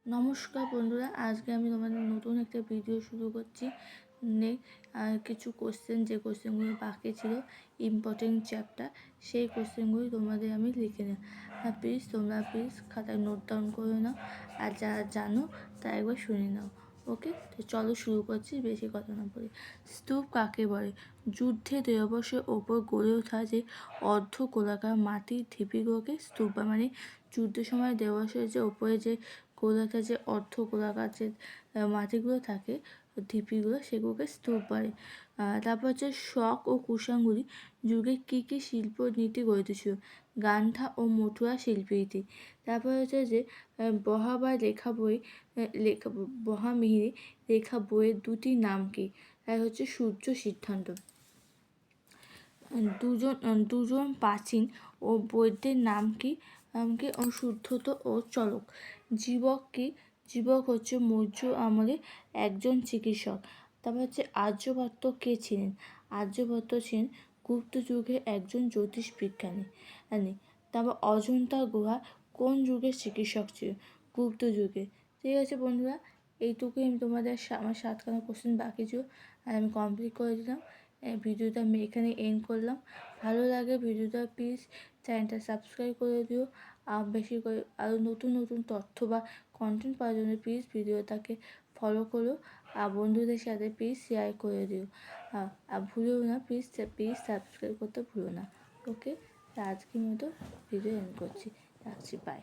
নমস্কার বন্ধুরা, আজকে আমি তোমাদের নতুন একটা ভিডিও শুরু করছি। কিছু কোশ্চেন, যে কোশ্চেনগুলো বাকি ছিল ইম্পর্টেন্ট চ্যাপ্টার, সেই কোশ্চেনগুলি তোমাদের আমি লিখে নিই। তোমরা খাতায় নোট ডাউন করে নাও, আর যারা জানো তা একবার শুনে নাও। ওকে, তো চলো শুরু করছি, বেশি কথা না বলি। স্তূপ কাকে বলে? যুদ্ধে দেহবশের ওপর গড়ে ওঠা যে অর্ধ গোলাকার মাটির ঢিপিগুলোকে স্তূপ, মানে যুদ্ধের সময় দেহবশের যে ওপরে যে গোলাকার যে অর্ধ গোলাকার যে মাটিগুলো থাকে, ঢিপিগুলো, সেগুলোকে স্তূপ বলে। তারপর হচ্ছে শক ও কুষাণগুলি যুগে কী কী শিল্প নীতি গড়ে উঠেছিল? গান্ধার ও মথুরা শিল্পীরীতি। তারপর হচ্ছে যে বহা বা লেখা বই, বহামিহিরি লেখা বইয়ের দুটি নাম কি? এক হচ্ছে সূর্য সিদ্ধান্ত। দুজন প্রাচীন ও বৈদ্যের নাম কি? শুদ্ধত ও চলক। জীবক কি? জীবক হচ্ছে মৌর্য আমলে একজন চিকিৎসক। তারপর হচ্ছে আর্যভট্ট কে ছিলেন? আর্যভট্ট ছিলেন গুপ্ত যুগে একজন জ্যোতিষ বিজ্ঞানী। তারপর অজন্তা গুহা কোন যুগের চিকিৎসক ছিল? গুপ্ত যুগে। ঠিক আছে বন্ধুরা, এইটুকুই আমি তোমাদের আমার 7খানা কোশ্চেন বাকি ছিল, আর আমি কমপ্লিট করে দিলাম। ভিডিওটা আমি এখানে এন্ড করলাম। ভালো লাগে ভিডিওটা, প্লিজ চ্যানেলটা সাবস্ক্রাইব করে দিও। আর বেশি করে আরও নতুন নতুন তথ্য বা কন্টেন্ট পাওয়ার জন্য প্লিজ ভিডিওটাকে ফলো করো, আর বন্ধুদের সাথে প্লিজ শেয়ার করে দিও। আর ভুলেও না, প্লিজ সাবস্ক্রাইব করতে ভুলো না। ওকে, আজকের মতো ভিডিও এন্ড করছি, রাখছি, বাই।